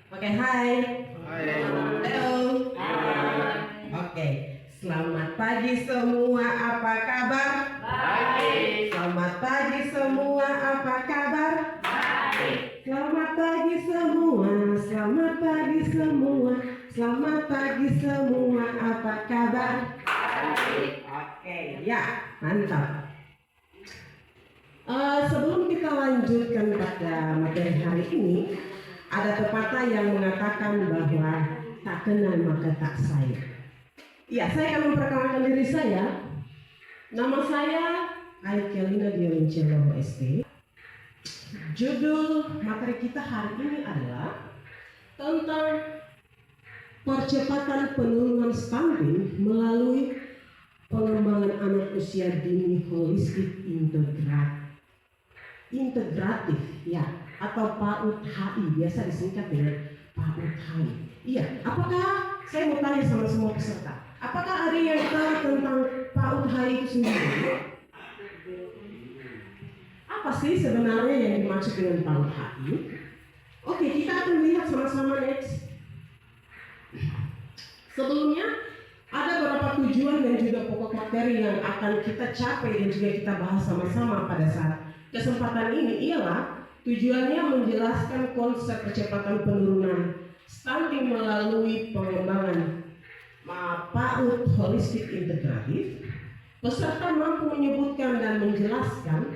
Oke, hai. Hai. Halo. Oke, selamat pagi semua. Apa kabar? Baik. Selamat pagi semua. Apa kabar? Baik. Selamat pagi semua. Selamat pagi semua. Selamat pagi semua. Apa kabar? Baik. Oke, ya, mantap. Sebelum kita lanjutkan pada materi hari ini, ada pepatah yang mengatakan bahwa tak kenal maka tak sayang. Ya, saya akan memperkenalkan diri saya. Nama saya Aikelina Diolinceloho SD. Judul materi kita hari ini adalah tentang percepatan penurunan stunting melalui pengembangan anak usia dini holistik integratif, ya, atau PAUD HI, biasa disingkat dengan PAUD HI. Iya, apakah saya mau tanya sama semua peserta, apakah ada yang tahu tentang PAUD HI itu sendiri? Apa sih sebenarnya yang dimaksud dengan PAUD HI? Oke, kita akan lihat sama-sama next. Sebelumnya, ada beberapa tujuan dan juga pokok materi yang akan kita capai dan juga kita bahas sama-sama pada saat kesempatan ini. Ialah tujuannya menjelaskan konsep percepatan penurunan stunting melalui pengembangan PAUD holistik integratif. Peserta mampu menyebutkan dan menjelaskan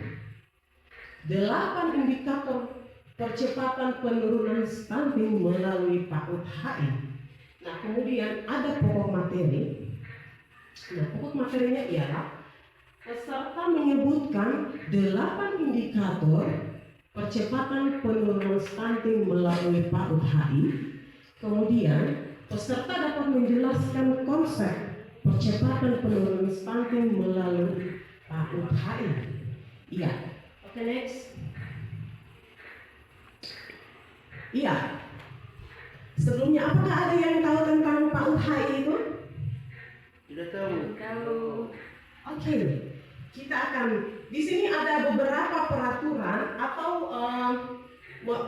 8 indikator percepatan penurunan stunting melalui PAUD HI. Nah, kemudian ada pokok materi. Nah, pokok materinya ialah peserta menyebutkan 8 indikator percepatan penurunan stunting melalui PAUD HI. Kemudian, peserta dapat menjelaskan konsep percepatan penurunan stunting melalui PAUD HI. Iya. Oke, next. Iya. Sebelumnya, apakah ada yang tahu tentang PAUD HI itu? Tidak tahu. Oke, kita akan di sini ada beberapa peraturan atau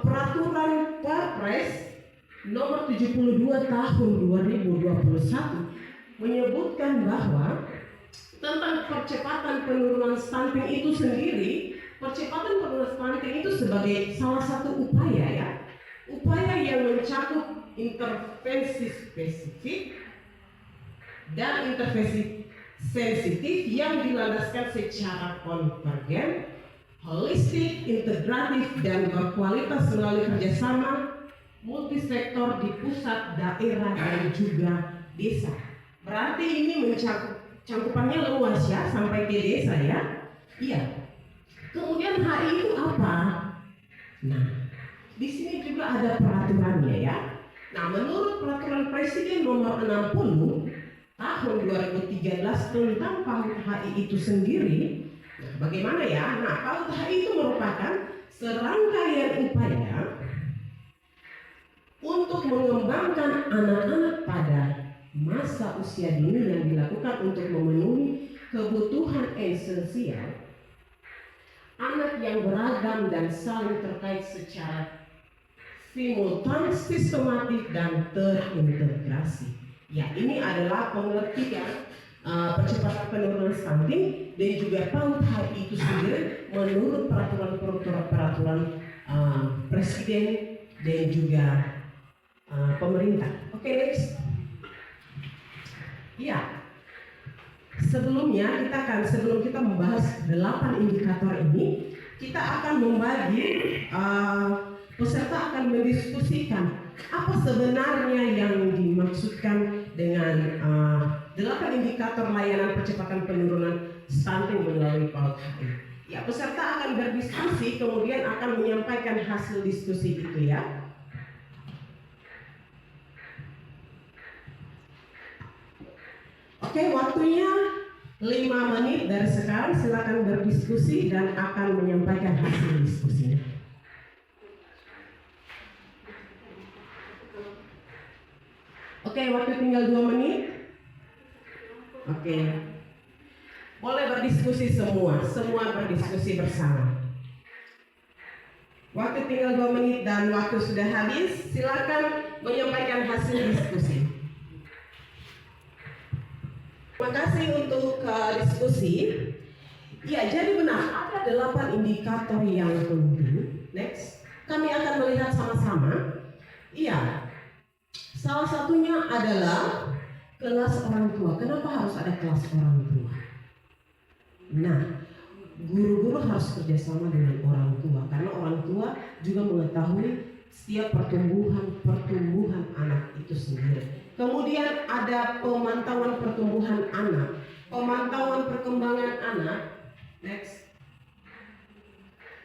peraturan Perpres nomor 72 tahun 2021 menyebutkan bahwa tentang percepatan penurunan stunting itu sendiri. Percepatan penurunan stunting itu sebagai salah satu upaya, ya, upaya yang mencakup intervensi spesifik dan intervensi sensitif yang dilandaskan secara konvergen, holistik, integratif, dan berkualitas melalui kerjasama multisektor di pusat, daerah, dan juga desa. Berarti ini cakupannya luas, ya, sampai ke desa, ya. Iya. Kemudian HI itu apa? Nah, di sini juga ada peraturannya, ya. Nah, menurut peraturan Presiden nomor 60 tahun 2013 tentang PAUD HI itu sendiri, nah, bagaimana, ya? Nah, PAUD HI itu merupakan serangkaian upaya untuk mengembangkan anak-anak pada masa usia dini yang dilakukan untuk memenuhi kebutuhan esensial anak yang beragam dan saling terkait secara simultan, sistematik, dan terintegrasi. Ya, ini adalah pengertian percepatan penurunan stunting dan juga PAUD HI itu sendiri menurut peraturan Presiden dan juga pemerintah. Oke, next. Ya. Sebelum kita membahas 8 indikator ini, kita akan membagi, peserta akan mendiskusikan apa sebenarnya yang dimaksudkan dengan 8 indikator layanan percepatan penurunan stunting melalui PAUD HI. Ya, peserta akan berdiskusi, kemudian akan menyampaikan hasil diskusi itu, ya. Oke, waktunya 5 menit dari sekarang. Silakan berdiskusi dan akan menyampaikan hasil diskusinya. Oke, waktu tinggal 2 menit. Oke. Boleh berdiskusi semua berdiskusi bersama. Waktu waktu tinggal 2 menit dan waktu sudah habis. Silakan menyampaikan hasil diskusi. Terima kasih untuk diskusi. Ya, jadi benar ada 8 indikator yang penting. Next, kami akan melihat sama-sama. Iya, salah satunya adalah kelas orang tua. Kenapa harus ada kelas orang tua? Nah, guru-guru harus kerjasama dengan orang tua karena orang tua juga mengetahui setiap pertumbuhan anak itu sendiri. Kemudian ada pemantauan pertumbuhan anak, pemantauan perkembangan anak. Next.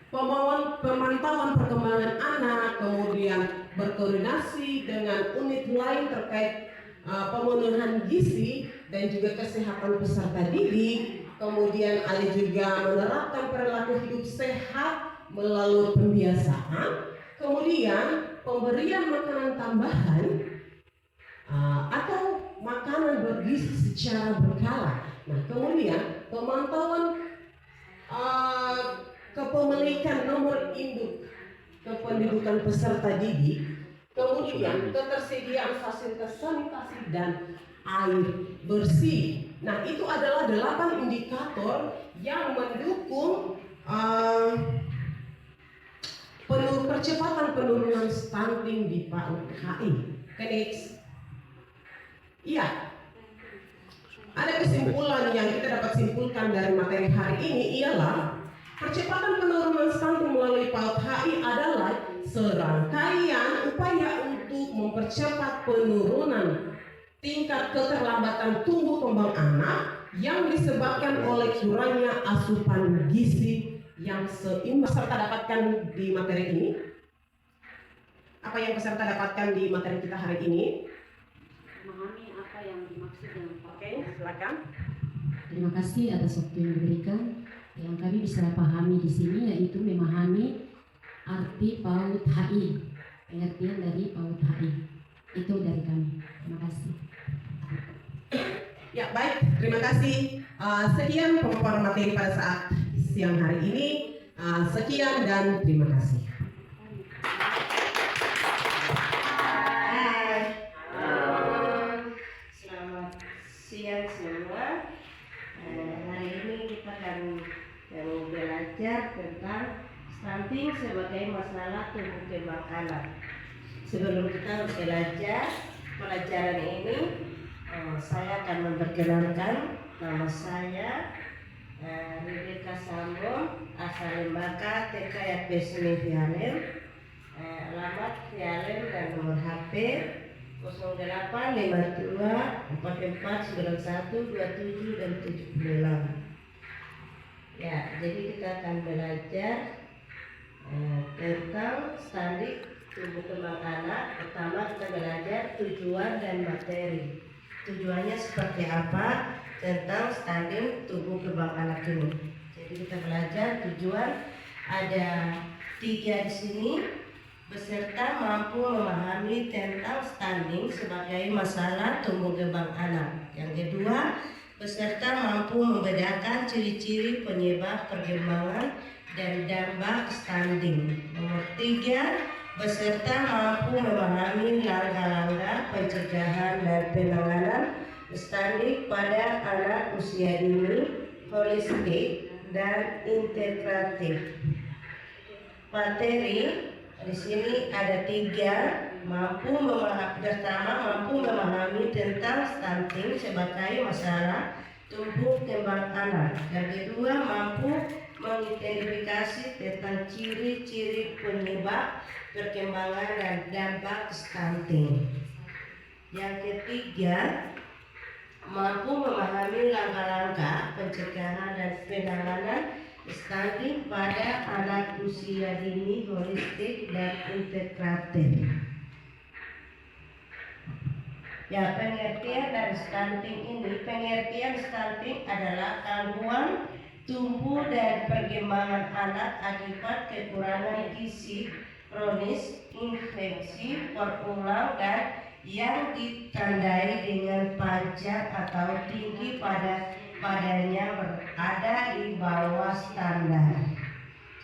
Pemantauan perkembangan anak, kemudian berkoordinasi dengan unit lain terkait pemenuhan gizi dan juga kesehatan peserta didik. Kemudian ada juga menerapkan perilaku hidup sehat melalui pembiasaan. Kemudian pemberian makanan tambahan atau makanan bergizi secara berkala. Nah, kemudian pemantauan kepemilikan nomor induk kependudukan peserta didik, kemudian ketersediaan fasilitas sanitasi dan air bersih. Nah, itu adalah 8 indikator yang mendukung percepatan penurunan stunting di PAUD HI. Next. Iya. Ada kesimpulan yang kita dapat simpulkan dari materi hari ini ialah percepatan penurunan stunting melalui PAUD HI adalah serangkaian upaya untuk mempercepat penurunan tingkat keterlambatan tumbuh kembang anak yang disebabkan oleh kurangnya asupan gizi yang seimbang. Peserta dapatkan di materi ini. Apa yang peserta dapatkan di materi kita hari ini? Memahami apa yang dimaksud dengan PAUD. Oke, silakan. Terima kasih atas waktu yang diberikan. Yang kami bisa pahami di sini yaitu memahami arti PAUD HI, pengertian dari PAUD HI. Itu dari kami. Terima kasih. Ya, baik, terima kasih. Sekian pemaparan materi pada saat siang hari ini. Sekian dan terima kasih. Hai, selamat siang semua. Hari ini kita akan belajar tentang stunting sebagai masalah tumbuh kembang anak. Sebelum kita belajar pelajaran ini, saya akan memperkenalkan nama saya Rebecca Sambo, asal Lembaka, TK RP Sini Vialem, alamat Vialem dan nomor HP 0852 44 91 27 dan 76. Ya, jadi kita akan belajar tentang stunting tumbuh kembang anak. Pertama kita belajar tujuan dan materi. Tujuannya seperti apa tentang stunting tumbuh kembang anak ini. Jadi kita belajar tujuan ada 3 di sini. Peserta mampu memahami tentang stunting sebagai masalah tumbuh kembang anak. Yang kedua, peserta mampu membedakan ciri-ciri penyebab perkembangan dan dampak stunting. Nomor 3, peserta mampu memahami langkah-langkah pencegahan dan penanganan stunting pada anak usia dini, holistik dan integratif. Materi di sini ada 3. Pertama, mampu memahami tentang stunting sebagai masalah tumbuh kembang anak. Yang kedua, mampu mengidentifikasi tentang ciri-ciri penyebab perkembangan dan dampak stunting. Yang ketiga, mampu memahami langkah-langkah pencegahan dan penanganan stunting pada anak usia dini, holistik dan integratif. Ya, pengertian dari stunting ini, pengertian stunting adalah gangguan tumbuh dan perkembangan anak akibat kekurangan gizi kronis, infeksi berulang dan yang ditandai dengan panjang atau tinggi pada badannya berada di bawah standar.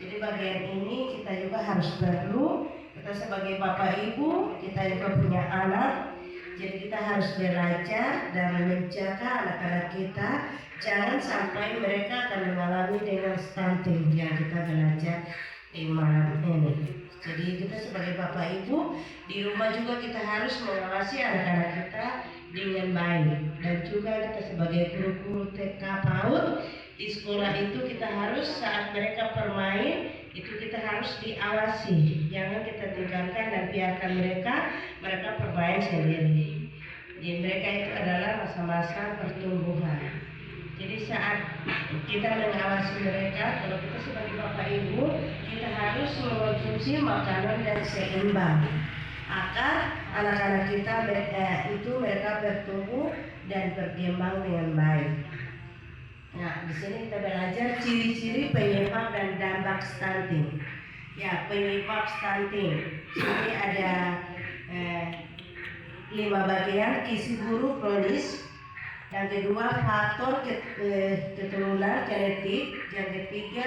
Jadi bagian ini kita juga harus perlu, kita sebagai bapak ibu, kita juga punya anak. Jadi kita harus belajar dan menjaga anak-anak kita jangan sampai mereka akan mengalami dengan stunting yang kita belajar di malam ini. Jadi kita sebagai bapak ibu di rumah juga kita harus mengawasi anak-anak kita dengan baik, dan juga kita sebagai guru-guru TK PAUD di sekolah itu kita harus saat mereka bermain itu kita harus diawasi, jangan kita tinggalkan dan biarkan mereka bermain sendiri. Jadi mereka itu adalah masa-masa pertumbuhan. Jadi saat kita mengawasi mereka, kalau kita sebagai bapak ibu, kita harus mengonsumsi makanan yang seimbang agar anak-anak kita mereka bertumbuh dan berkembang dengan baik. Nah, di sini kita belajar ciri-ciri penyebab dan dampak stunting. Ya, penyebab stunting. Sini ada 5 bagian: gizi buruk kronis. Yang kedua, faktor keturunan genetik. Yang ketiga,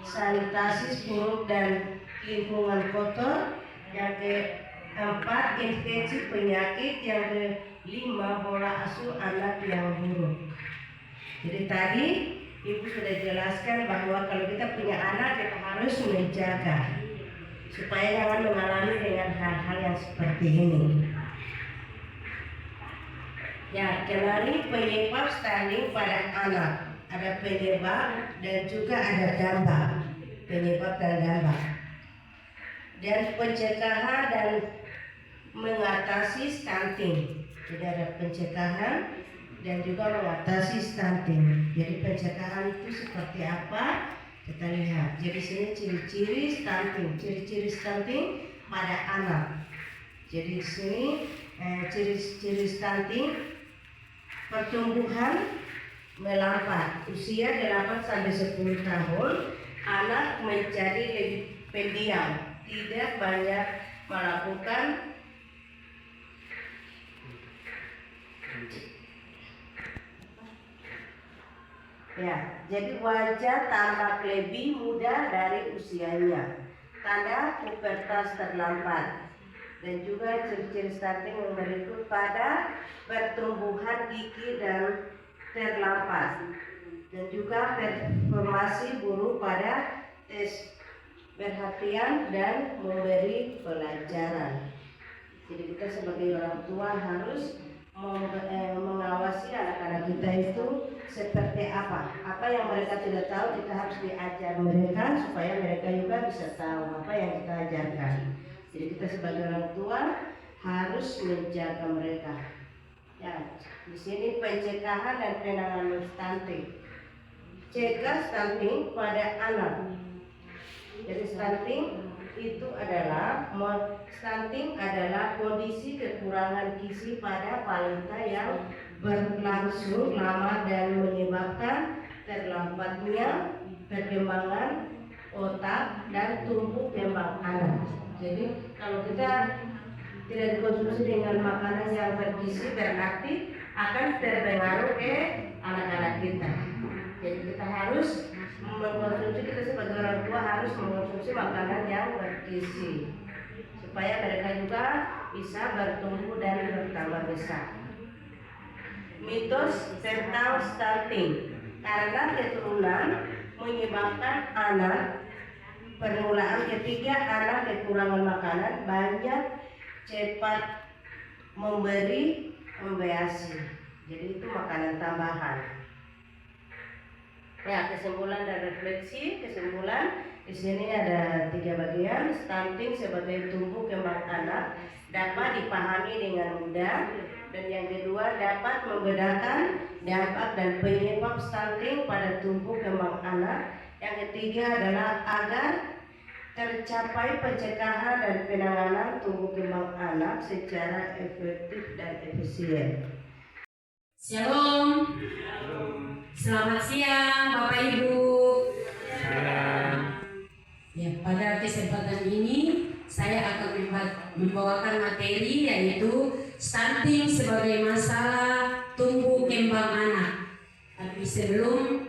sanitasi buruk dan lingkungan kotor. Yang keempat, infeksi penyakit. Yang kelima, pola asuh anak yang buruk. Jadi tadi Ibu sudah jelaskan bahwa kalau kita punya anak kita harus menjaga supaya jangan mengalami dengan hal-hal yang seperti ini. Ya, kenali penyebab stunting pada anak. Ada penyebab dan juga ada dampak. Penyebab dan dampak. Dan pencegahan dan mengatasi stunting. Jadi ada pencegahan dan juga mengatasi stunting. Jadi pencegahan itu seperti apa? Kita lihat. Jadi sini ciri-ciri stunting. Ciri-ciri stunting pada anak. Jadi di sini ciri-ciri stunting: pertumbuhan melambat, usia 8 sampai 10 tahun, anak menjadi lebih pendiam, tidak banyak melakukan ya, jadi wajah tampak lebih muda dari usianya, tanda pubertas terlambat. Dan juga ciri-ciri stunting yang berikut pada pertumbuhan gigi dan terlambat, dan juga performasi buruk pada tes perhatian dan memberi pelajaran. Jadi kita sebagai orang tua harus mengawasi anak-anak kita itu seperti apa yang mereka tidak tahu, kita harus diajar mereka supaya mereka juga bisa tahu apa yang kita ajarkan. Jadi kita sebagai orang tua harus menjaga mereka. Ya, di sini pencegahan dan penanganan stunting. Cegah stunting pada anak. Jadi stunting adalah kondisi kekurangan gizi pada balita yang berlangsung lama dan menyebabkan terlambatnya perkembangan otak dan tumbuh kembang anak. Jadi kalau kita tidak dikonsumsi dengan makanan yang bergizi, berarti akan terpengaruh ke anak-anak kita. Jadi kita harus mengkonsumsi, kita sebagai orang tua harus mengkonsumsi makanan yang bergizi supaya mereka juga bisa bertumbuh dan bertambah besar. Mitos tentang stunting: karena keturunan menyebabkan anak. Permulaan ketiga, anak kekurangan makanan, banyak cepat memberi ASI. Jadi itu makanan tambahan. Ya, kesimpulan dan refleksi. Kesimpulan di sini ada 3 bagian. Stunting sebagai tumbuh kembang anak dapat dipahami dengan mudah. Dan yang kedua, dapat membedakan dampak dan penyebab stunting pada tumbuh kembang anak. Yang ketiga adalah agar tercapai pencegahan dan penanganan tumbuh kembang anak secara efektif dan efisien. Shalom. Selamat siang Bapak Ibu. Ya, pada kesempatan ini saya akan membawakan materi yaitu stunting sebagai masalah tumbuh kembang anak. Tapi sebelum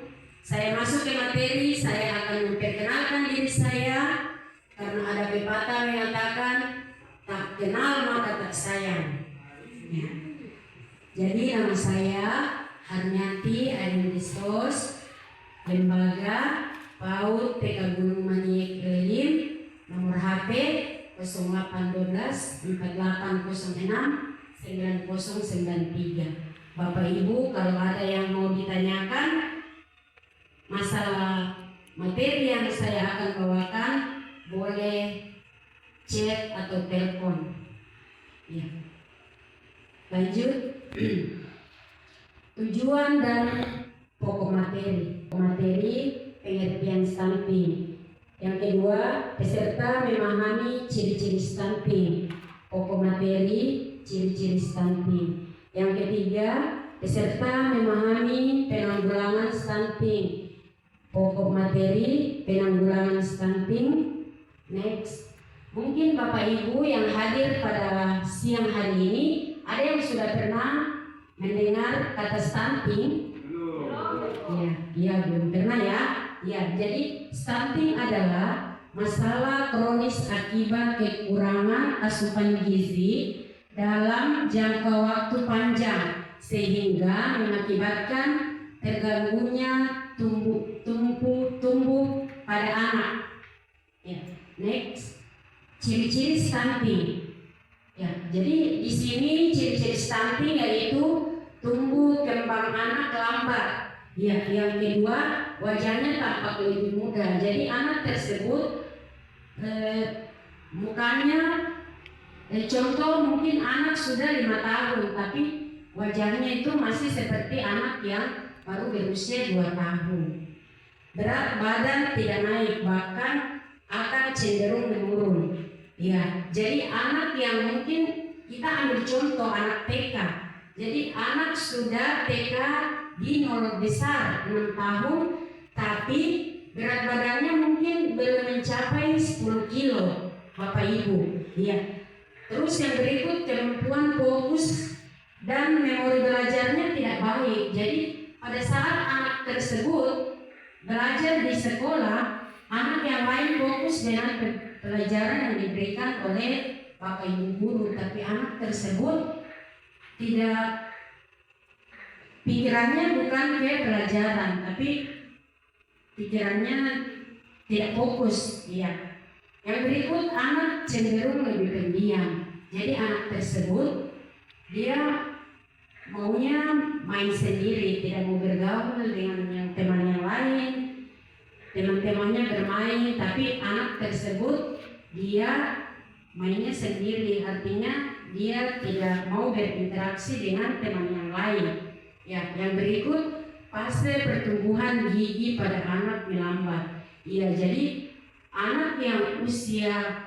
Saya masuk ke materi, saya akan memperkenalkan diri saya karena ada pepatah mengatakan tak kenal maka tak sayang. Ya. Jadi nama saya Harniati Ainudistos, Lembaga PAUD TK Gunung Maniek Lelim, nomor HP 0812 4806 9093. Bapak Ibu, kalau ada yang mau ditanyakan masalah materi yang saya akan bawakan, boleh chat atau telepon. Ya. Lanjut. Tujuan dan pokok materi. Materi pengertian stunting. Yang kedua, peserta memahami ciri-ciri stunting. Pokok materi ciri-ciri stunting. Yang ketiga, peserta memahami penanggulangan stunting. Pokok materi penanggulangan stunting. Next. Mungkin Bapak Ibu yang hadir pada siang hari ini ada yang sudah pernah mendengar kata stunting? Iya, belum pernah ya. Ya, jadi stunting adalah masalah kronis akibat kekurangan asupan gizi dalam jangka waktu panjang sehingga mengakibatkan terganggunya tumbuh pada anak. Ya, next. Ciri-ciri stunting. Ya, jadi di sini ciri-ciri stunting yaitu tumbuh kembang anak lambat. Ya, yang kedua wajahnya tampak lebih muda. Jadi anak tersebut mukanya contoh mungkin anak sudah 5 tahun tapi wajahnya itu masih seperti anak yang baru berusia 2 tahun. Berat badan tidak naik, bahkan akan cenderung menurun. Ya, jadi anak yang mungkin kita ambil contoh anak TK. Jadi anak sudah TK di nol besar 6 tahun, tapi berat badannya mungkin belum mencapai 10 kilo, Bapak Ibu. Ya. Terus yang berikut, kemampuan fokus dan memori belajarnya tidak baik. Jadi pada saat anak tersebut belajar di sekolah, anak yang lain fokus dengan pelajaran yang diberikan oleh Bapak Ibu guru, tapi anak tersebut tidak, pikirannya bukan ke pelajaran, tapi pikirannya tidak fokus. Ya. Yang berikut, anak cenderung lebih pendiam. Jadi anak tersebut dia maunya main sendiri, tidak mau bergaul dengan yang teman yang lain. Teman-temannya bermain, tapi anak tersebut dia mainnya sendiri, artinya dia tidak mau berinteraksi dengan teman yang lain. Ya, yang berikut, fase pertumbuhan gigi pada anak melambat. Ya, jadi anak yang usia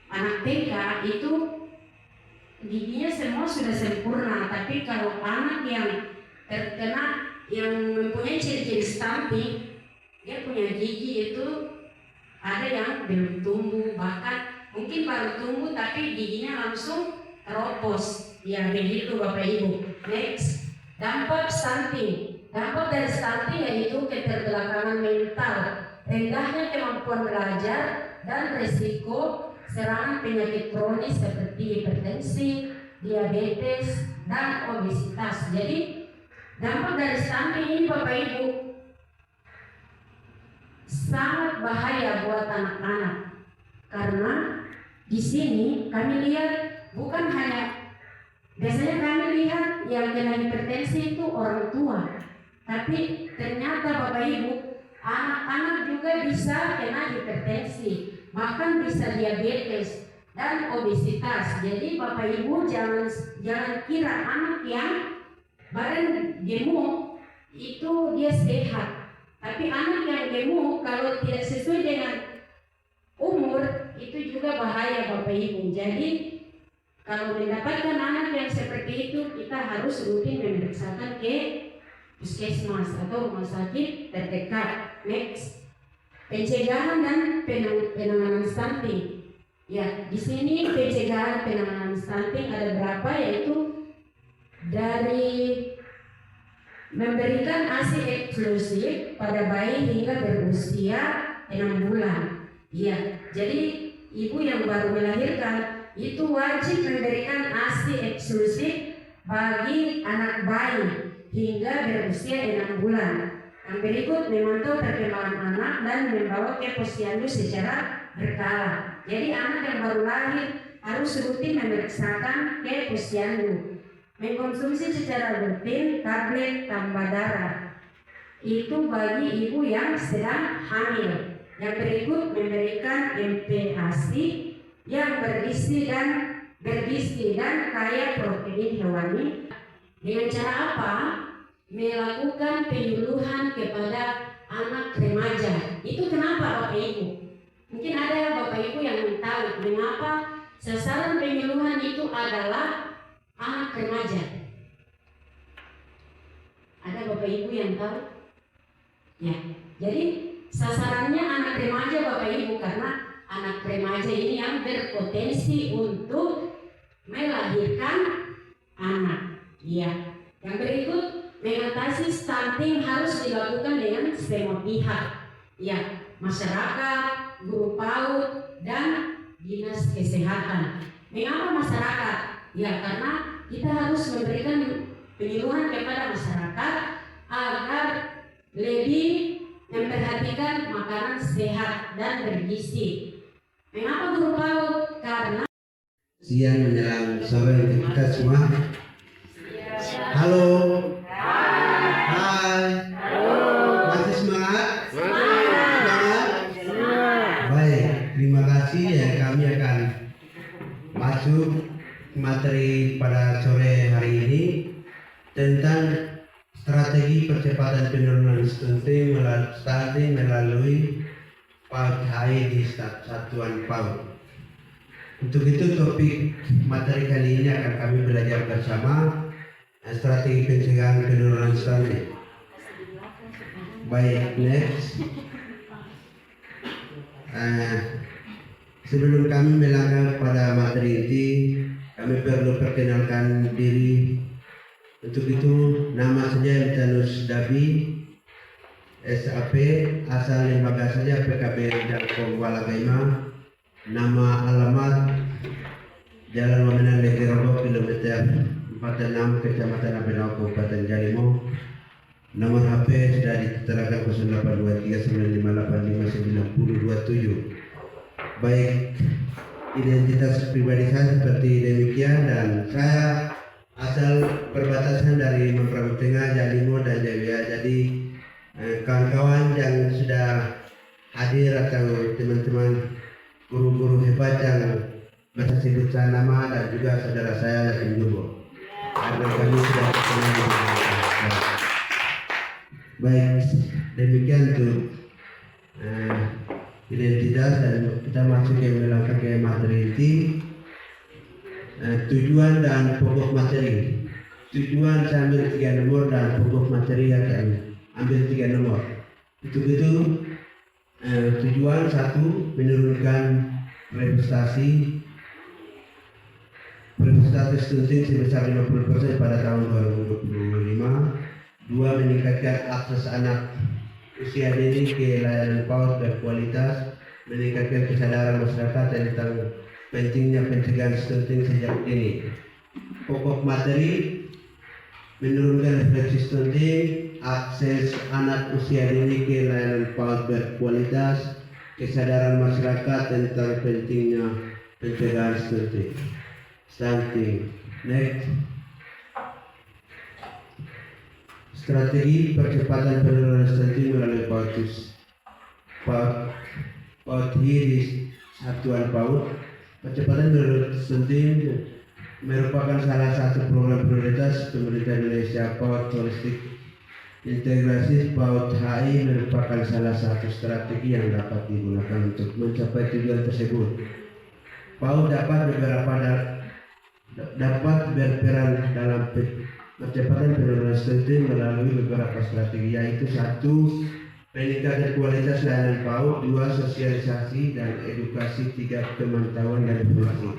anak TK itu giginya semua sudah sempurna, tapi kalau anak yang terkena yang mempunyai ciri-ciri stunting, dia punya gigi itu ada yang belum tumbuh, bahkan mungkin baru tumbuh tapi giginya langsung teropos. Ya, begitu Bapak Ibu. Next. Dampak stunting. Dampak dari stunting yaitu keterbelakangan mental, rendahnya kemampuan belajar, dan risiko serangan penyakit kronis seperti hipertensi, diabetes, dan obesitas. Jadi dampak dari stunting ini Bapak Ibu sangat bahaya buat anak-anak, karena di sini kami lihat bukan hanya, biasanya kami lihat yang kena hipertensi itu orang tua, tapi ternyata Bapak Ibu, anak-anak juga bisa kena hipertensi, bahkan bisa diabetes dan obesitas. Jadi Bapak Ibu jangan kira anak yang badan gemuk itu dia sehat. Tapi anak yang gemuk kalau tidak sesuai dengan umur itu juga bahaya Bapak Ibu. Jadi kalau mendapatkan anak yang seperti itu, kita harus rutin memeriksakan ke puskesmas atau rumah sakit terdekat. Next. Pencegahan dan penanganan stunting. Ya, di sini pencegahan penanganan stunting ada berapa, yaitu dari memberikan ASI eksklusif pada bayi hingga berusia 6 bulan. Iya, jadi ibu yang baru melahirkan itu wajib memberikan ASI eksklusif bagi anak bayi hingga berusia 6 bulan. Yang berikut memantau perkembangan anak dan membawa ke posyandu secara berkala. Jadi anak yang baru lahir harus rutin memeriksakan ke posyandu. Mengkonsumsi secara rutin tablet tambah darah. Itu bagi ibu yang sedang hamil. Yang berikut memberikan MPASI yang bergizi dan kaya protein hewani. Dengan cara apa? Melakukan penyuluhan kepada anak remaja. Itu kenapa Bapak Ibu? Mungkin ada Bapak Ibu yang tahu mengapa sasaran penyuluhan itu adalah anak remaja. Ada Bapak Ibu yang tahu? Ya, jadi sasarannya anak remaja Bapak Ibu, karena anak remaja ini yang berpotensi untuk melahirkan anak. Ya, yang berikut mengatasi stunting harus dilakukan dengan semua pihak. Ya, masyarakat, guru PAUD, dan dinas kesehatan. Mengapa masyarakat? Ya, karena kita harus memberikan penyuluhan kepada masyarakat agar lebih memperhatikan makanan sehat dan bergizi. Mengapa guru PAUD? Karena siang menjelang sore untuk kita semua. Halo. Hai. Masih semangat? Semangat? Baik, terima kasih ya, kami akan masuk materi pada sore hari ini tentang strategi percepatan penurunan stunting melalui PAUD HI di satuan PAUD. Untuk itu topik materi kali ini akan kami belajar bersama strategi pencegahan penurunan stunting. Baik, next. Sebelum kami melangkah pada materi inti, kami perlu perkenalkan diri. Untuk itu, nama saya Litanus Dabi, SAP, asal lembaga saja PKB Jalkom Walagaima. Nama alamat Jalan Wamenan Legerobo, kilometer 46, Kecamatan Abenau, Kabupaten Jalimo. Nomor HP sudah diterangkan 082395859027. Baik, identitas pribadi saya seperti demikian, dan saya asal perbatasan dari Mampramo Tengah, Jalimo dan Jaya. Jadi kawan-kawan yang sudah hadir atau teman-teman guru-guru hebat yang bisa sebut saya nama, dan juga saudara saya Yakin Jubo, karena kami sudah kenal. Baik, demikian untuk identitas, dan kita masuk ke melangkah ke materi inti. Tujuan dan pokok materi. Tujuan saya ambil 3 nomor dan pokok materi akan ambil 3 nomor. Itu tujuan 1, menurunkan prestasi stunting sebesar 50% pada tahun 2025. 2, meningkatkan akses anak usia dini ke layanan PAUD berkualitas, meningkatkan kesadaran masyarakat tentang pentingnya pencegahan stunting sejak dini. Pokok materi: menurunkan refleksi stunting, akses anak usia dini ke layanan PAUD berkualitas, kesadaran masyarakat tentang pentingnya pencegahan stunting. Next. Strategi percepatan penurunan stunting melalui PAUD di satuan PAUD. Percepatan penurunan stunting merupakan salah satu program prioritas pemerintah Indonesia. PAUD Holistik integrasi PAUD HI merupakan salah satu strategi yang dapat digunakan untuk mencapai tujuan tersebut. PAUD dapat berperan dalam percepatan penurunan stunting melalui beberapa strategi, yaitu 1, peningkatan kualitas layanan PAUD, 2, sosialisasi dan edukasi, 3, pemantauan dan evaluasi.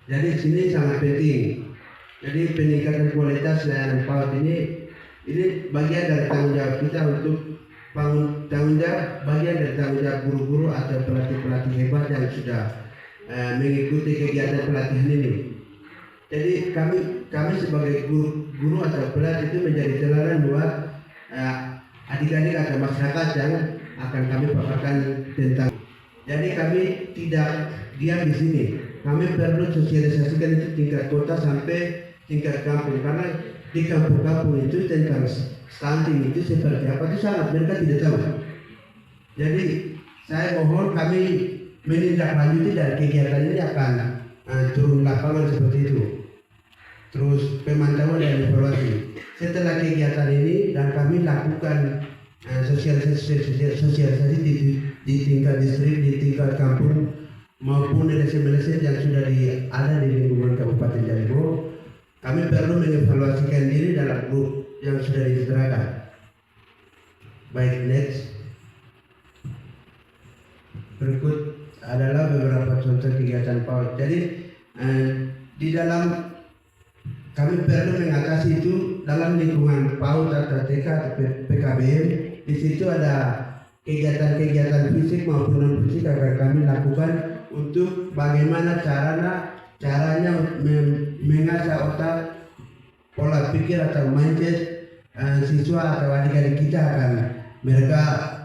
Jadi sini sangat penting Jadi peningkatan kualitas layanan PAUD ini bagian dari tanggung jawab kita untuk tanggung jawab bagian dari tanggung jawab guru-guru atau pelatih-pelatih hebat yang sudah mengikuti kegiatan pelatihan ini. Jadi kami sebagai guru atau pelatih itu menjadi teladan buat adik-adik atau masyarakat yang akan kami paparkan tentang. Jadi kami tidak diam di sini. Kami perlu sosialisasikan itu tingkat kota sampai tingkat kampung, karena di kampung-kampung itu tentang stunting itu seperti apa itu sangat mereka tidak tahu. Jadi saya mohon kami menindaklanjuti dari kegiatan ini akan turun lapangan seperti itu. Terus pemantauan dan evaluasi. Setelah kegiatan ini dan kami lakukan sosialisasi di tingkat distrik, di tingkat kampung maupun LSM yang sudah ada di lingkungan Kabupaten Jaribo. Kami perlu mengevaluasikan diri dalam grup yang sudah disediakan. Baik, next. Berikut adalah beberapa contoh kegiatan PAUD. Jadi di dalam kami perlu mengatasi itu dalam lingkungan PAUD atau TK atau PKBM. Di situ ada kegiatan-kegiatan fisik maupun non fisik akan kami lakukan untuk bagaimana caranya mengasah otak, pola pikir atau mindset siswa atau adik-adik kita akan mereka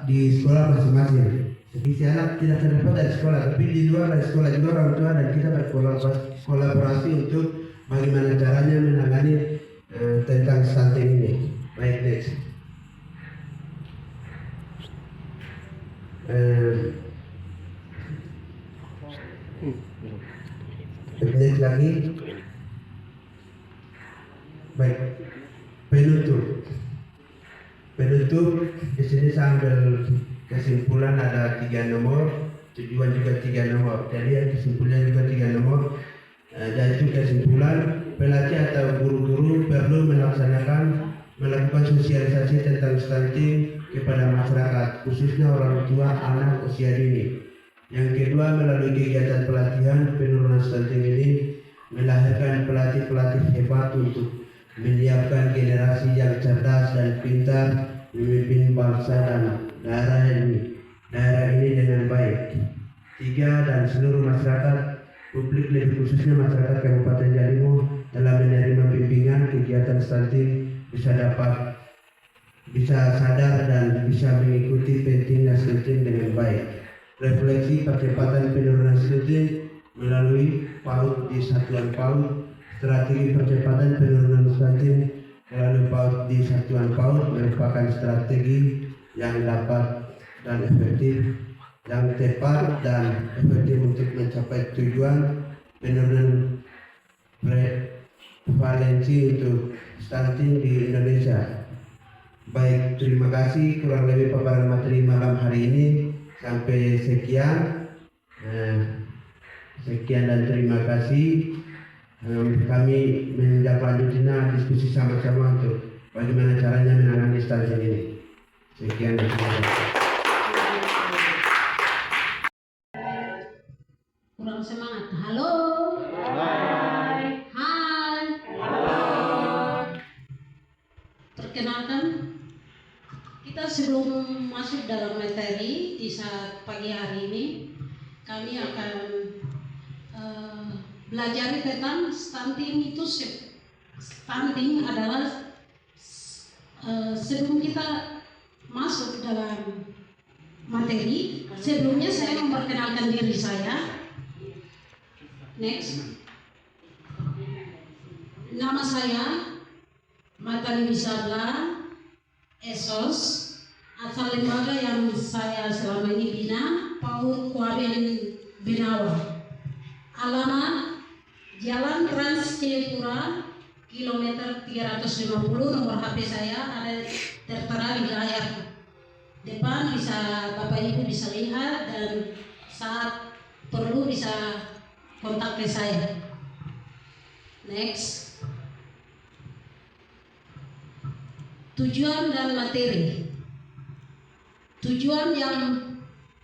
di sekolah masing-masing. Isi anak tidak terdapat dari sekolah, tapi di luar dari sekolah juga orang tua dan kita berkolaborasi untuk bagaimana caranya menangani tentang stunting ini. Baik, next. Next lagi. Baik, penutup di sini saya ambil kesimpulan ada 3 nomor, tujuan juga 3 nomor. Jadi kesimpulan juga 3 nomor. Yaitu kesimpulan pelatih atau guru-guru perlu melakukan sosialisasi tentang stunting kepada masyarakat, khususnya orang tua anak usia dini. Yang kedua, melalui kegiatan pelatihan penurunan stunting ini melahirkan pelatih-pelatih hebat untuk menyiapkan generasi yang cerdas dan pintar memimpin bangsa dan daerah ini dengan baik. 3, dan seluruh masyarakat publik, lebih khususnya masyarakat Kabupaten Jaribo, telah menerima bimbingan kegiatan stunting bisa sadar dan bisa mengikuti pentingnya stunting dengan baik. Refleksi percepatan penurunan stunting melalui PAUD di satuan PAUD. Strategi percepatan penurunan stunting melalui PAUD di satuan PAUD merupakan strategi yang dapat dan efektif, yang tepat dan efektif untuk mencapai tujuan penurunan prevalensi untuk stunting di Indonesia. Baik, terima kasih. Kurang lebih paparan materi malam hari ini sampai sekian. Sekian dan terima kasih. Kami menindaklanjutinya diskusi sama-sama untuk bagaimana caranya menangani stunting ini. Sekian dan terima kasih. Kurang semangat. Halo. Hai. Hai. Halo. Perkenalkan, kita sebelum masuk dalam materi di saat pagi hari ini, kami akan belajar tentang stunting itu. Stunting adalah sebelum kita masuk dalam materi, sebelumnya saya memperkenalkan diri saya. Next. Nama saya Matali Bisabla Esos, asal lembaga yang saya selama ini bina, PAUD Kwaben Benawa. Alamat Jalan Trans Jayapura, kilometer 350. Nomor HP saya ada tertera di layar depan, bisa Bapak Ibu bisa lihat dan saat perlu bisa kontak ke saya. Next. Tujuan dan materi. Tujuan yang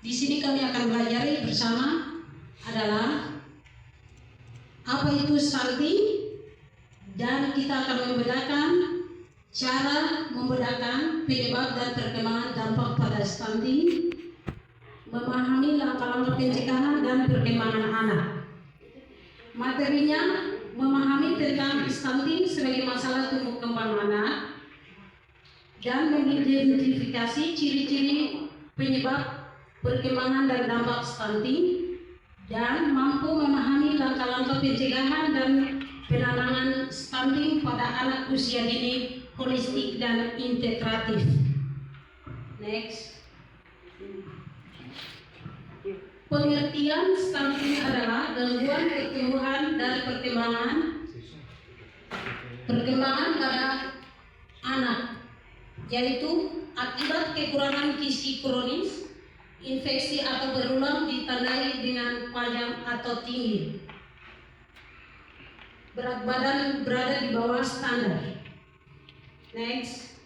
di sini kami akan pelajari bersama adalah apa itu stunting dan kita akan membedakan cara membedakan penyebab dan perkembangan dampak pada stunting, memahami langkah-langkah pencegahan dan perkembangan anak. Materinya memahami tentang stunting sebagai masalah tumbuh kembang anak dan mengidentifikasi ciri-ciri penyebab perkembangan dan dampak stunting, dan mampu memahami langkah-langkah pencegahan dan penanganan stunting pada anak usia dini holistik dan integratif. Next. Pengertian stunting adalah gangguan pertumbuhan dan perkembangan pada anak, yaitu akibat kekurangan gizi kronis, infeksi atau berulang ditandai dengan panjang atau tinggi, berat badan berada di bawah standar. Next.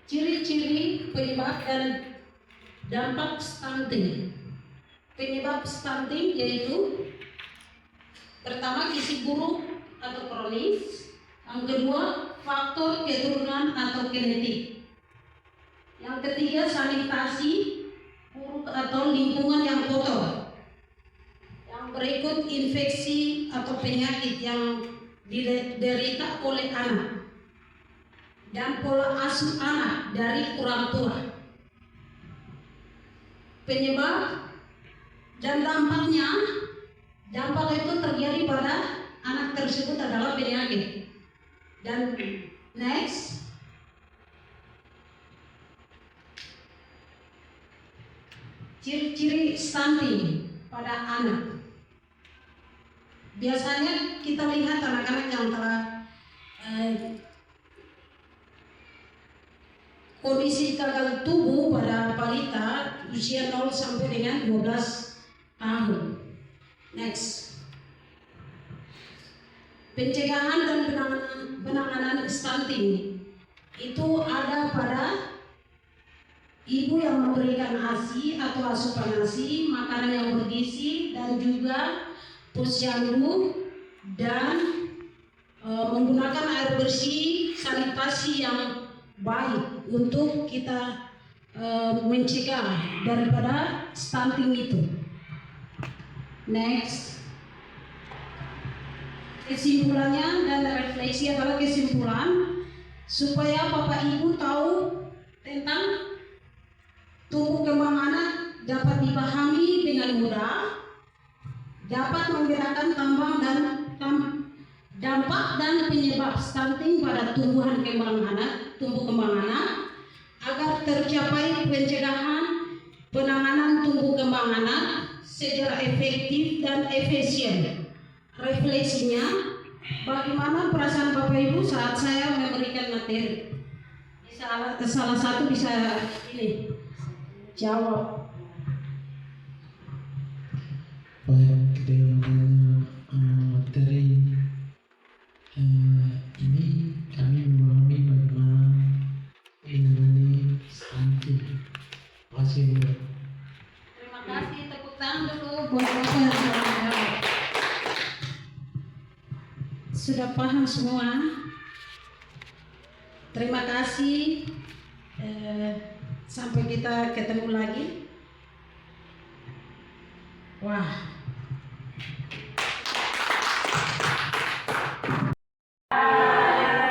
Ciri-ciri penyebab dan dampak stunting. Penyebab stunting yaitu pertama, gizi buruk atau kronis. Yang kedua, faktor keturunan atau genetik. Yang ketiga, sanitasi buruk atau lingkungan yang kotor. Yang berikut, infeksi atau penyakit yang diderita oleh anak, dan pola asuh anak dari orang tua. Penyebab dan dampaknya, dampak itu terjadi pada anak tersebut adalah penyakit. Dan next, ciri-ciri stunting pada anak. Biasanya kita lihat anak-anak yang telah kondisi gagal tubuh pada balita usia 0 sampai dengan 12 tahun. Next. Pencegahan dan penanganan stunting itu ada pada ibu yang memberikan ASI atau asupan ASI, makanan yang bergizi, dan juga posyandu, dan menggunakan air bersih, sanitasi yang baik untuk kita mencegah daripada stunting itu. Next. Kesimpulannya dan refleksi adalah kesimpulan supaya Bapak Ibu tahu tentang tumbuh kembang anak dapat dipahami dengan mudah, dapat membedakan dampak dan penyebab stunting pada tumbuh kembang anak, agar tercapai pencegahan penanganan tumbuh kembang anak secara efektif dan efisien. Refleksinya, bagaimana perasaan Bapak Ibu saat saya memberikan materi? Salah satu bisa ini jawab. Baik, dengan materi ini kami memahami bagaimana menangani stunting. Terima kasih, Bu. Terima kasih, tepuk tangan dulu buat Bapak. Sudah paham semua? Terima kasih. Sampai kita ketemu lagi. Wah.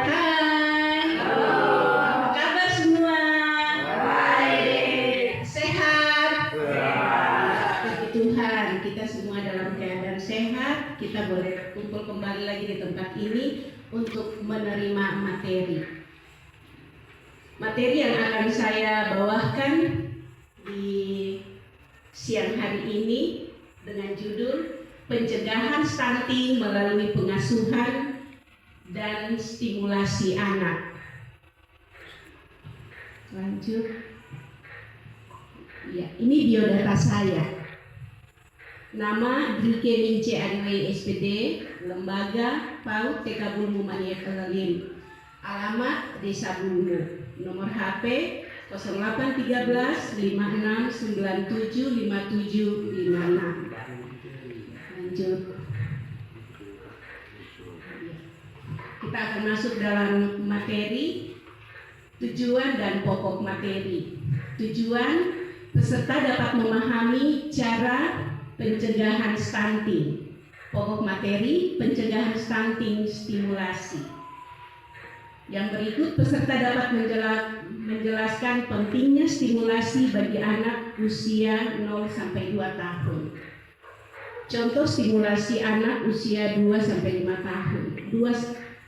Hai. Apa kabar semua? Baik. Sehat? Puji Tuhan, kita semua dalam keadaan sehat. Kita boleh kumpul kembali lagi di tempat ini untuk menerima materi. Materi yang akan saya bawakan di siang hari ini dengan judul Pencegahan Stunting Melalui Pengasuhan dan Stimulasi Anak. Lanjut. Ya, ini biodata saya. Nama Drike Mince Adway SPD, Lembaga PAUD TK Bulmu Mania Kelalim. Alamat Desa Bulmu. Nomor HP 0813 5697 5756. Lanjut. akan masuk dalam materi, tujuan dan pokok materi. Tujuan, peserta dapat memahami cara pencegahan stunting. Pokok materi, pencegahan stunting stimulasi. Yang berikut, peserta dapat menjelaskan pentingnya stimulasi bagi anak usia 0 sampai 2 tahun. Contoh stimulasi anak usia 2 sampai 5 tahun,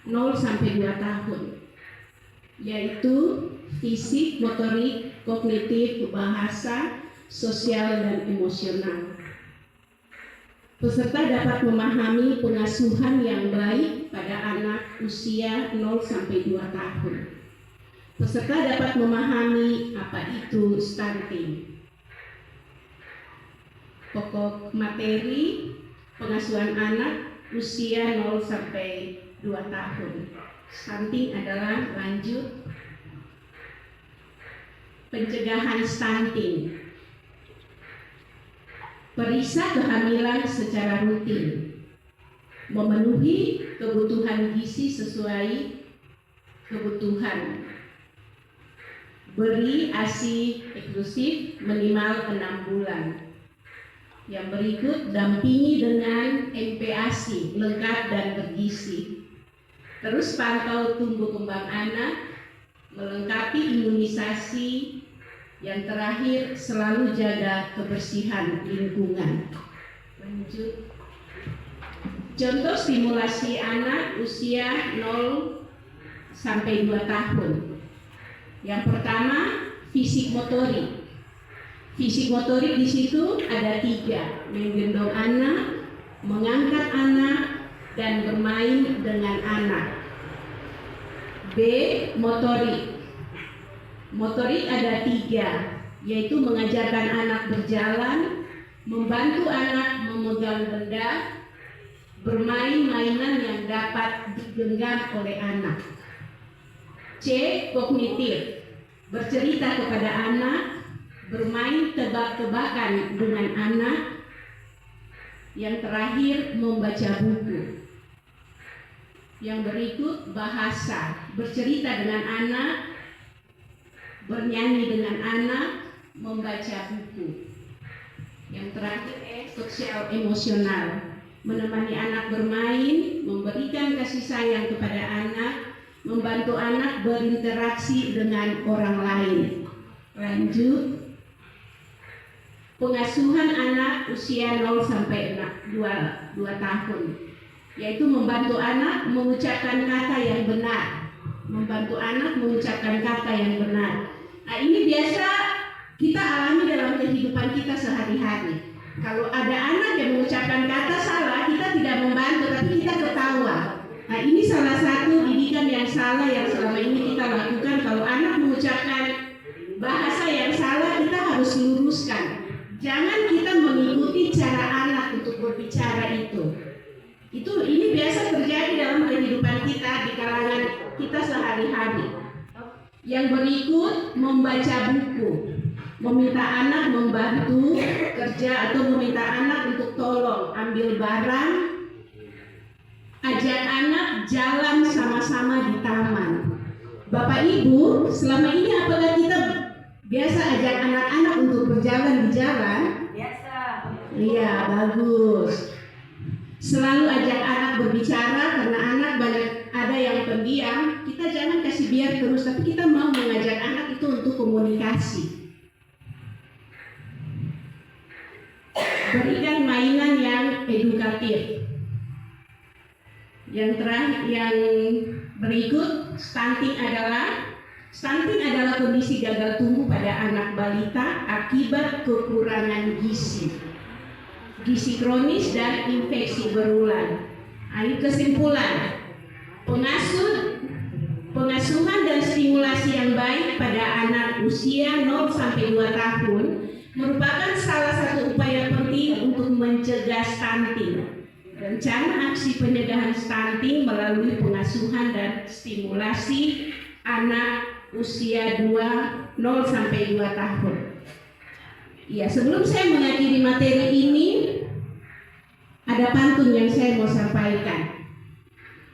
0 sampai 2 tahun, yaitu fisik, motorik, kognitif, bahasa, sosial, dan emosional. Peserta dapat memahami pengasuhan yang baik pada anak usia 0 sampai 2 tahun. Peserta dapat memahami apa itu stunting. Pokok materi, pengasuhan anak usia 0 sampai 2 tahun. Stunting adalah lanjut pencegahan stunting. Periksa kehamilan secara rutin, memenuhi kebutuhan gizi sesuai kebutuhan, beri ASI eksklusif minimal 6 bulan. Yang berikut, dampingi dengan MPASI lengkap dan bergizi. Terus pantau tumbuh kembang anak, melengkapi imunisasi. Yang terakhir, selalu jaga kebersihan lingkungan. Lanjut. Contoh stimulasi anak usia 0 sampai 2 tahun. Yang pertama, fisik motorik. Fisik motorik di situ ada 3: menggendong anak, mengangkat anak, dan bermain dengan anak. B. Motorik. Motorik ada 3, yaitu mengajarkan anak berjalan, membantu anak memegang benda, bermain mainan yang dapat digenggam oleh anak. C. Kognitif. Bercerita kepada anak, bermain tebak-tebakan dengan anak. Yang terakhir, membaca buku. Yang berikut, bahasa. Bercerita dengan anak, bernyanyi dengan anak, membaca buku. Yang terakhir, sosial emosional. Menemani anak bermain, memberikan kasih sayang kepada anak, membantu anak berinteraksi dengan orang lain. Lanjut. Pengasuhan anak usia 0 sampai 2 tahun, yaitu membantu anak mengucapkan kata yang benar. Membantu anak mengucapkan kata yang benar. Nah, ini biasa kita alami dalam kehidupan kita sehari-hari. Kalau ada anak yang mengucapkan kata salah, kita tidak membantu, tapi kita ketawa. Nah, ini salah satu didikan yang salah yang selama ini kita lakukan. Kalau anak mengucapkan bahasa yang salah, kita harus luruskan. Jangan kita mengikuti cara anak untuk berbicara itu. Ini biasa terjadi dalam kehidupan kita di kalangan kita sehari-hari. Yang berikut, membaca buku, meminta anak membantu kerja atau meminta anak untuk tolong ambil barang, ajak anak jalan sama-sama di taman. Bapak Ibu, selama ini apakah kita biasa ajak anak-anak untuk berjalan di jalan? Biasa. Iya, bagus. Selalu ajak anak berbicara, karena anak banyak ada yang pendiam. Kita jangan kasih biar terus, tapi kita mau mengajak anak itu untuk komunikasi. Berikan mainan yang edukatif. Yang terakhir, yang berikut, stunting adalah kondisi gagal tumbuh pada anak balita akibat kekurangan gizi kronis dan infeksi berulang. Ini kesimpulan, pengasuhan dan stimulasi yang baik pada anak usia 0 sampai 2 tahun merupakan salah satu upaya penting untuk mencegah stunting. Rencana aksi pencegahan stunting melalui pengasuhan dan stimulasi anak usia 0 sampai 2 tahun. Ya, sebelum saya mengakhiri materi ini, ada pantun yang saya mau sampaikan.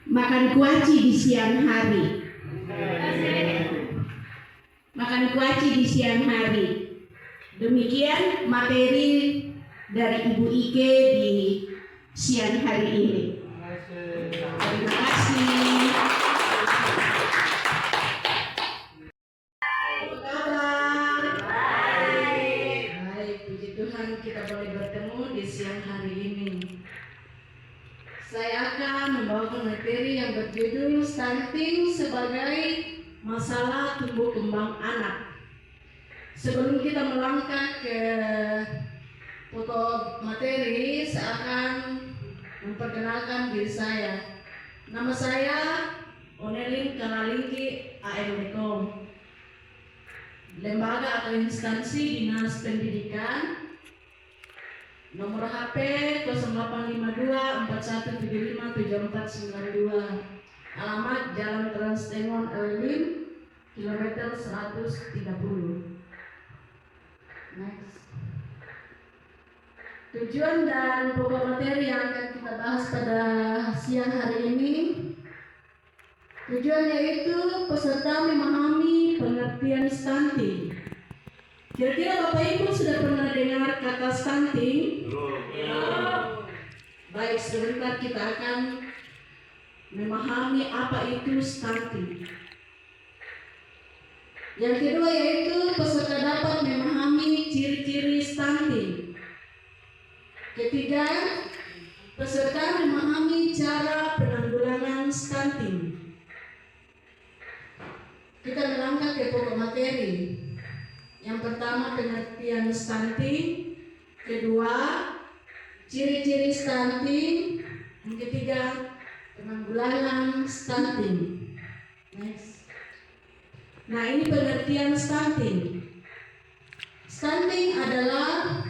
makan kuaci di siang hari. Makan kuaci di siang hari. Demikian materi dari Ibu Ike di siang hari ini. Terima kasih. Apa kabar? Baik, puji Tuhan kita boleh bertemu di siang hari ini. Saya akan membawakan materi yang berjudul stunting sebagai masalah tumbuh kembang anak. Sebelum kita melangkah ke pokok materi, saya akan memperkenalkan diri saya. Nama saya Onelin Karalingki AMDKOM, lembaga atau instansi dinas pendidikan. Nomor HP 0852 4175 7492. Alamat Jalan Trans Temon Elim, kilometer 130. Next. Tujuan dan pokok materi yang akan kita bahas pada siang hari ini. Tujuan yaitu peserta memahami pengertian stunting. Kira-kira Bapak Ibu sudah pernah dengar kata stunting? Baik, sebentar kita akan memahami apa itu stunting. Yang kedua yaitu peserta dapat memahami ciri-ciri stunting. Ketiga, peserta memahami cara penanggulangan stunting. Kita melangkah ke pokok materi. Yang pertama, pengertian stunting. Kedua, ciri-ciri stunting. Yang ketiga, penanggulangan stunting. Next. Nah, ini pengertian stunting. Stunting adalah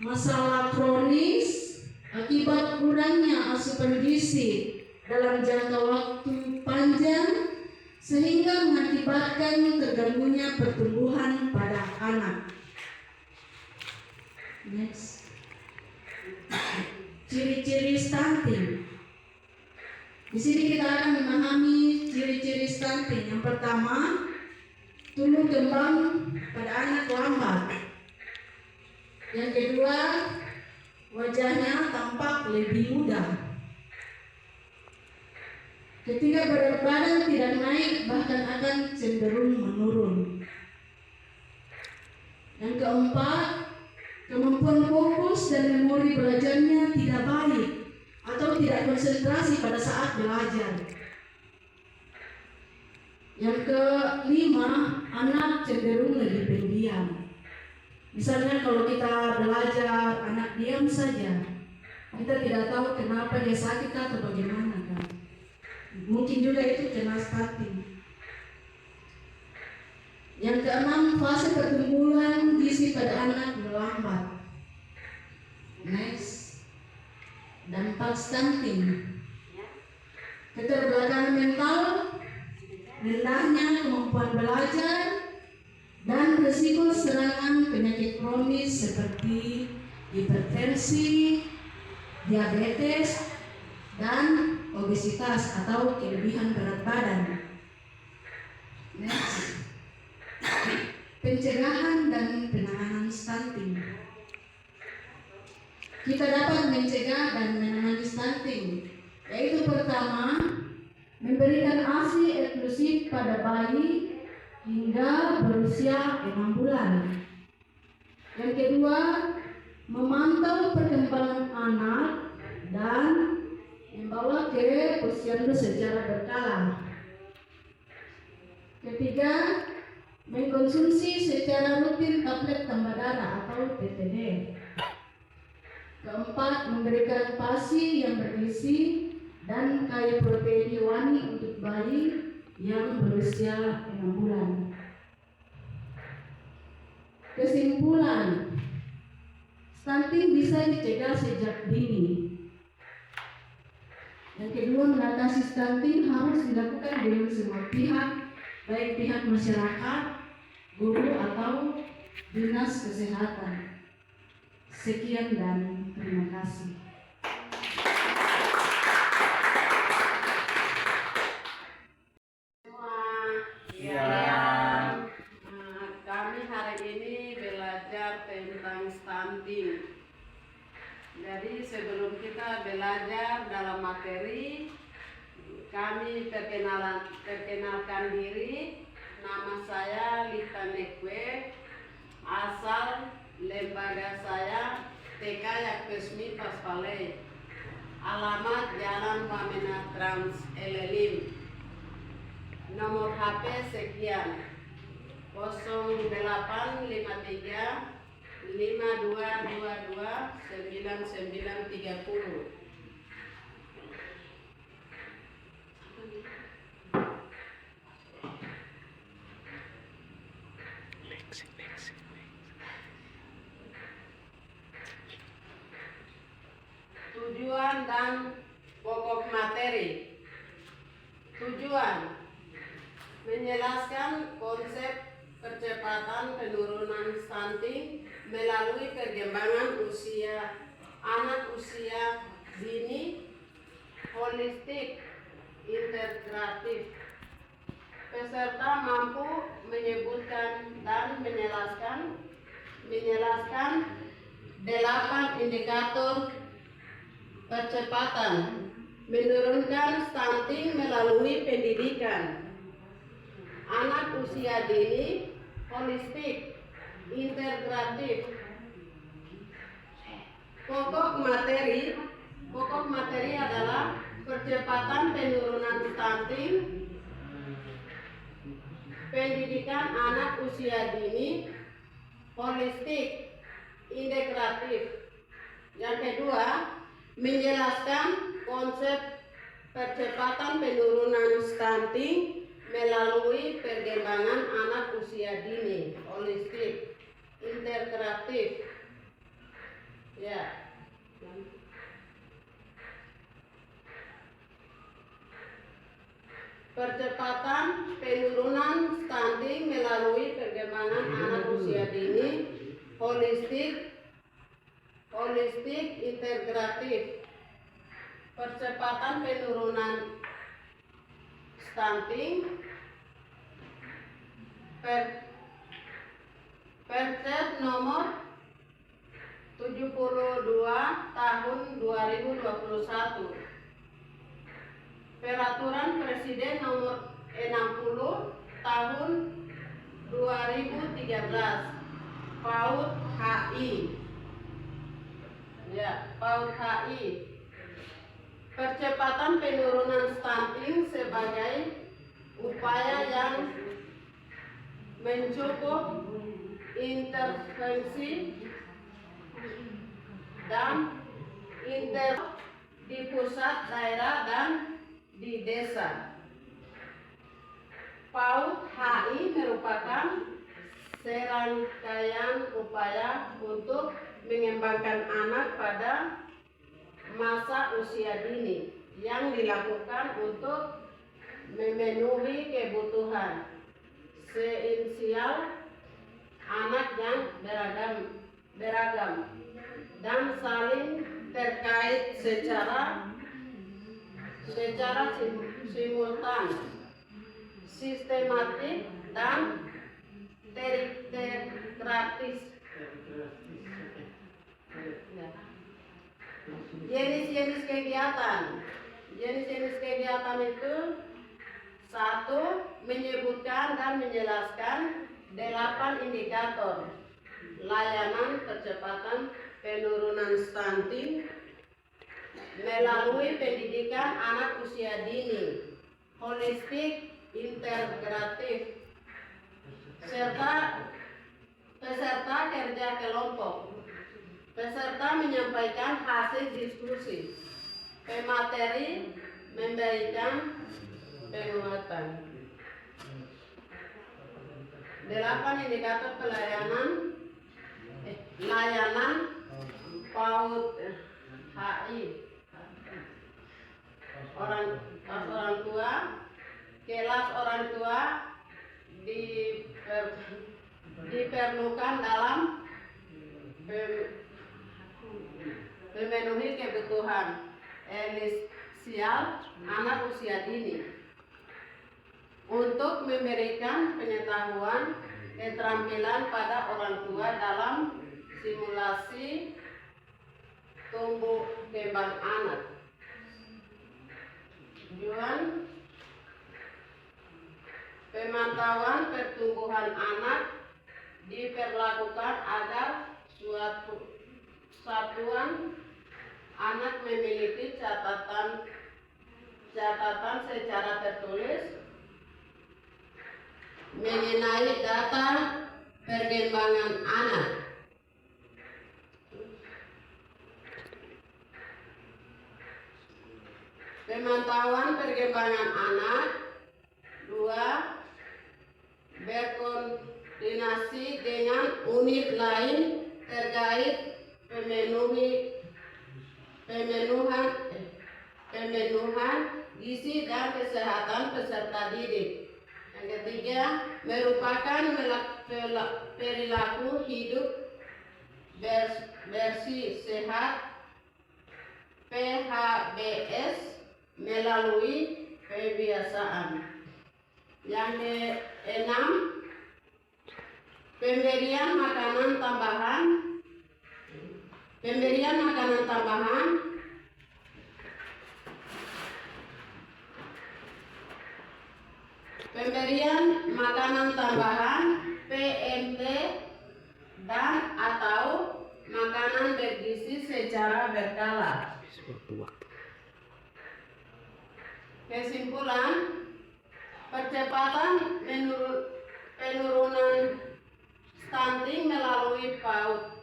masalah kronis akibat kurangnya asupan gizi dalam jangka waktu panjang sehingga mengakibatkan terganggunya pertumbuhan pada anak. Next. Ciri-ciri stunting. Di sini kita akan memahami ciri-ciri stunting. Yang pertama, tumbuh kembang pada anak lambat. Yang kedua, wajahnya tampak lebih muda. Ketiga, berat badan tidak naik, bahkan akan cenderung menurun. Yang keempat, kemampuan fokus dan memori belajarnya tidak baik atau tidak konsentrasi pada saat belajar. Yang kelima, anak cenderung lebih pendiam. Misalnya kalau kita belajar, anak diam saja, kita tidak tahu kenapa dia sakit atau bagaimana kan. Mungkin juga itu kena stunting. Yang keenam, fase pertumbuhan gizi pada anak melambat. Next. Dampak stunting. Keterbelakangan mental, rendahnya kemampuan belajar, dan risiko serangan penyakit kronis seperti hipertensi, diabetes, dan obesitas atau kelebihan berat badan. Next. Pencegahan dan penanganan stunting. Kita dapat mencegah dan menangani stunting, yaitu pertama, memberikan ASI eksklusif pada bayi hingga berusia 6 bulan. Yang kedua, memantau perkembangan anak dan membawa ke posyandu secara berkala. Ketiga, mengkonsumsi secara rutin tablet tambah darah atau TTD. Keempat, memberikan PASI yang bergizi dan kaya protein hewani untuk bayi yang berusia 6 bulan. Kesimpulan, stunting bisa dicegah sejak dini. Yang kedua, mengatasi stunting harus dilakukan dengan semua pihak, baik pihak masyarakat, guru atau dinas kesehatan. Sekian dan terima kasih. ini. Jadi sebelum kita belajar dalam materi, kami perkenalkan diri. Nama saya Lita Nekwe, asal lembaga saya TK Yakpesmi Paspalei, alamat Jalan Wamena Trans Elelim, nomor HP sekian 0853 5222 9930. Tujuan dan pokok materi. Tujuan menjelaskan konsep percepatan penurunan stunting melalui perkembangan anak usia dini, holistik, integratif. Peserta mampu menyebutkan dan menjelaskan 8 indikator percepatan menurunkan stunting melalui pendidikan, anak usia dini, holistik, integratif. Pokok materi adalah percepatan penurunan stunting, pendidikan anak usia dini, holistik, integratif. Yang kedua, menjelaskan konsep percepatan penurunan stunting melalui perkembangan anak usia dini, holistik, integratif. Ya. Percepatan penurunan stunting melalui perkembangan anak usia dini, holistik, integratif. Percepatan penurunan stunting Perpres nomor 72 tahun 2021. Peraturan Presiden nomor 60 tahun 2013. PAUD HI. Ya, PAUD HI. Percepatan penurunan stunting sebagai upaya yang mencukup intervensi dan di pusat daerah dan di desa. PAUD HI merupakan serangkaian upaya untuk mengembangkan anak pada masa usia dini yang dilakukan untuk memenuhi kebutuhan esensial anak yang beragam dan saling terkait secara simultan, sistematik dan terintegratif. Jenis-jenis kegiatan itu: 1. Menyebutkan dan menjelaskan 8 indikator layanan percepatan penurunan stunting melalui pendidikan anak usia dini, holistik, integratif, serta peserta kerja kelompok. Peserta menyampaikan hasil diskusi. Pemateri memberikan penguatan. 8 indikator layanan PAUD HI. Orang tua, kelas orang tua diperlukan dalam memenuhi kebutuhan esensial anak usia dini untuk memberikan pengetahuan keterampilan pada orang tua dalam simulasi tumbuh kembang anak. Tujuan pemantauan pertumbuhan anak diperlakukan agar suatu satuan anak memiliki catatan secara tertulis mengenai data perkembangan anak. Pemantauan perkembangan anak. 2. Berkoordinasi dengan unit lain terkait pemenuhan gizi dan kesehatan peserta didik. Yang ketiga, merupakan perilaku hidup bersih sehat PHBS melalui kebiasaan. Yang keenam, pemberian makanan tambahan. Pemberian makanan tambahan PMT dan atau makanan bergizi secara berkala. Kesimpulan, percepatan penurunan stunting melalui PAUD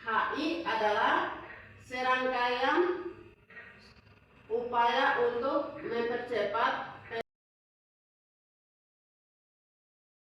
HI adalah serangkaian upaya untuk mempercepat